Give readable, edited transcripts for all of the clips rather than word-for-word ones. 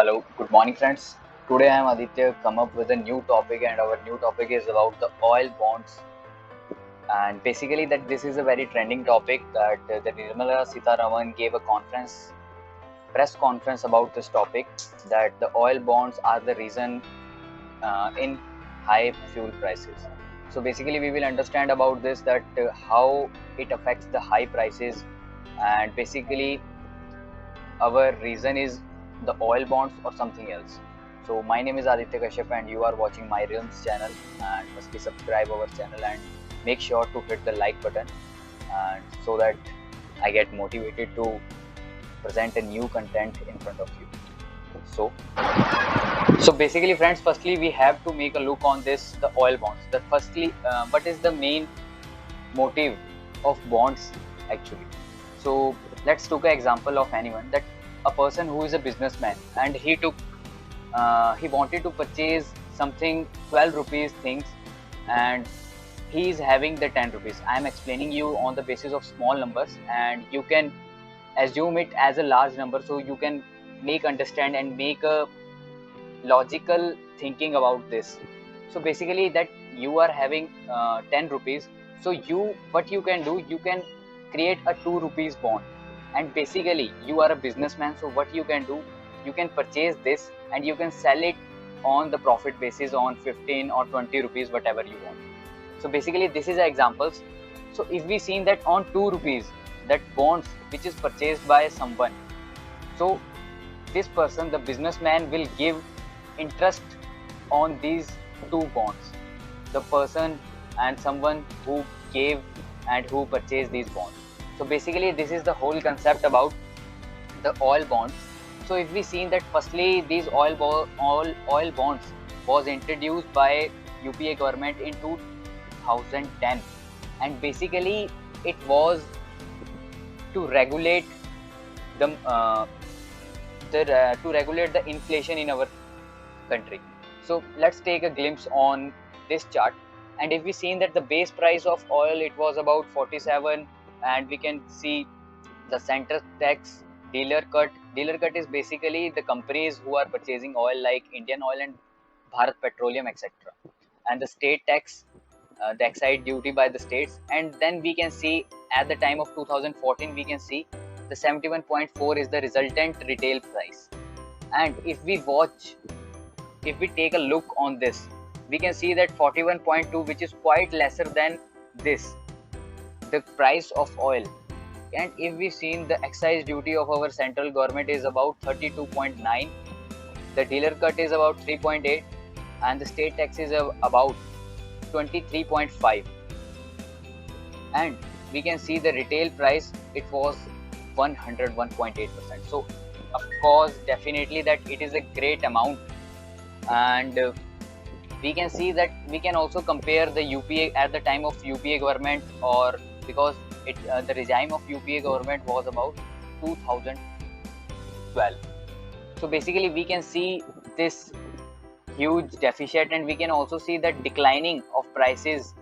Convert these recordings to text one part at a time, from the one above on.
Hello, good morning, friends. Today I am Aditya, come up with a new topic, and our new topic is about the oil bonds. And basically, that this is a very trending topic that the Nirmala Sitharaman gave a press conference about this topic. That the oil bonds are the reason in high fuel prices. So basically, we will understand about this that how it affects the high prices, and basically our reason is the oil bonds or something else. So my name is Aditya Kashyap and you are watching my Realms channel, and must subscribe our channel and make sure to hit the like button, and so that I get motivated to present a new content in front of you. So basically, friends, firstly we have to make a look on this the oil bonds. That firstly, what is the main motive of bonds actually? So let's take an example of anyone, that a person who is a businessman and he wanted to purchase something 12 rupees things, and he is having the 10 rupees. I am explaining you on the basis of small numbers, and you can assume it as a large number, so you can make understand and make a logical thinking about this. So basically, that you are having 10 rupees, so what you can do, you can create a 2 rupees bond, and basically you are a businessman, so what you can do, you can purchase this and you can sell it on the profit basis on 15 or 20 rupees, whatever you want. So basically this is examples. So if we seen that on 2 rupees, that bonds which is purchased by someone, so this person, the businessman, will give interest on these two bonds, the person and someone who gave and who purchased these bonds. So basically this is the whole concept about the oil bonds. So if we seen that firstly these oil bonds was introduced by UPA government in 2010, and basically it was to regulate to regulate the inflation in our country. So let's take a glimpse on this chart, and if we seen that the base price of oil, it was about 47, and we can see the center tax, dealer cut is basically the companies who are purchasing oil like Indian Oil and Bharat Petroleum, etc., and the state tax, the excise duty by the states. And then we can see at the time of 2014, we can see the 71.4 is the resultant retail price. And if we take a look on this, we can see that 41.2, which is quite lesser than this, the price of oil. And if we seen the excise duty of our central government is about 32.9, the dealer cut is about 3.8, and the state tax is about 23.5. And we can see the retail price, it was 101.8%. So of course definitely that it is a great amount. And we can see that we can also compare the UPA at the time of UPA government, or because the regime of UPA government was about 2012. So basically we can see this huge deficit, and we can also see that declining of prices.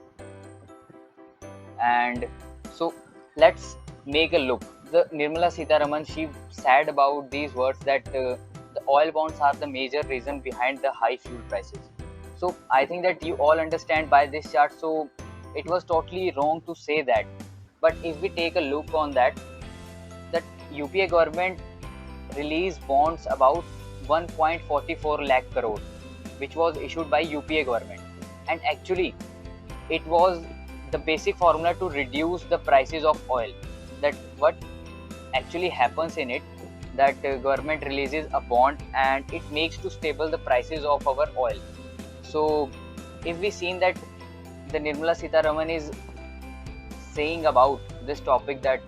And so let's make a look. The Nirmala Sitharaman, she said about these words that the oil bonds are the major reason behind the high fuel prices. So I think that you all understand by this chart. So it was totally wrong to say that. But if we take a look on that UPA government released bonds about 1.44 lakh crore, which was issued by UPA government. And actually, it was the basic formula to reduce the prices of oil. That what actually happens in it, that government releases a bond and it makes to stable the prices of our oil. So if we seen that the Nirmala Sitharaman is saying about this topic, that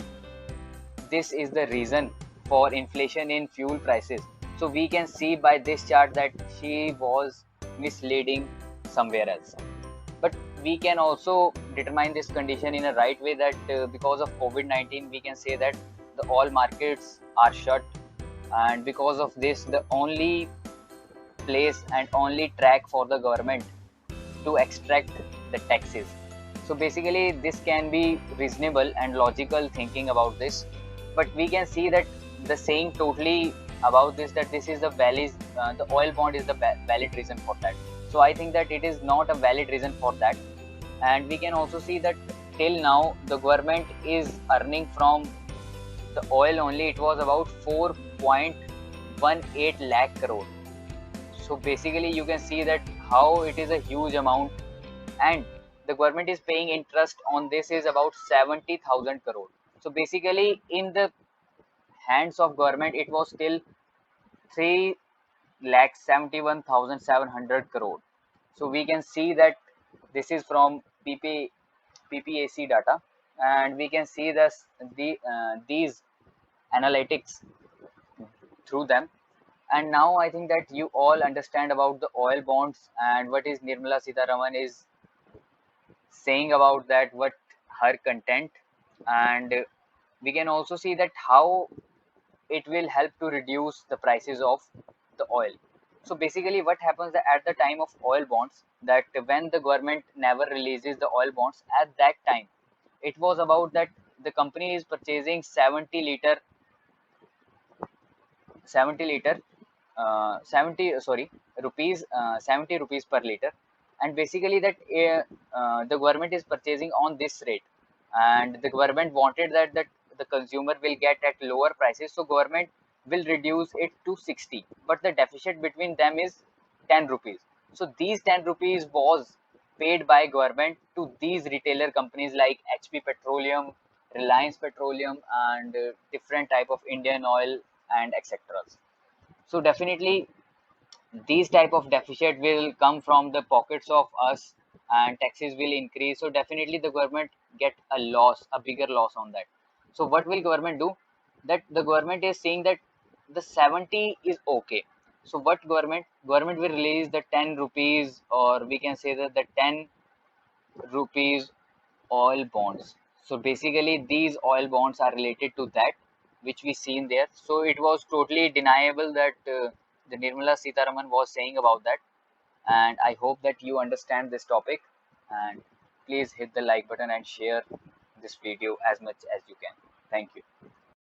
this is the reason for inflation in fuel prices, so we can see by this chart that she was misleading somewhere else. But we can also determine this condition in a right way, that because of COVID-19, we can say that the all markets are shut, and because of this the only place and only track for the government to extract the taxes. So basically this can be reasonable and logical thinking about this, but we can see that the saying totally about this, that this is the valid, the oil bond is the valid reason for that. So I think that it is not a valid reason for that. And we can also see that till now the government is earning from the oil only. It was about 4.18 lakh crore. So basically you can see that how it is a huge amount, and the government is paying interest on this is about 70,000 crore. So basically in the hands of government it was still 3 lakh 71,700 crore. So we can see that this is from PPAC data, and we can see this these analytics through them. And now I think that you all understand about the oil bonds and what is Nirmala Sitharaman is saying about that, what her content. And we can also see that how it will help to reduce the prices of the oil. So basically what happens that at the time of oil bonds, that when the government never releases the oil bonds, at that time it was about that the company is purchasing 70 liter 70 sorry rupees 70 rupees per liter. And basically that the government is purchasing on this rate, and the government wanted that the consumer will get at lower prices, so government will reduce it to 60, but the deficit between them is 10 rupees. So these 10 rupees was paid by government to these retailer companies like HP Petroleum, Reliance Petroleum, and different type of Indian Oil and etc. So definitely these type of deficit will come from the pockets of us, and taxes will increase. So definitely the government get a loss, a bigger loss on that. So what will government do? That the government is saying that the 70 is okay. So what government will release the 10 rupees, or we can say that the 10 rupees oil bonds. So basically these oil bonds are related to that, which we seen there. So it was totally deniable that the Nirmala Sitharaman was saying about that. And I hope that you understand this topic, and please hit the like button and share this video as much as you can. Thank you.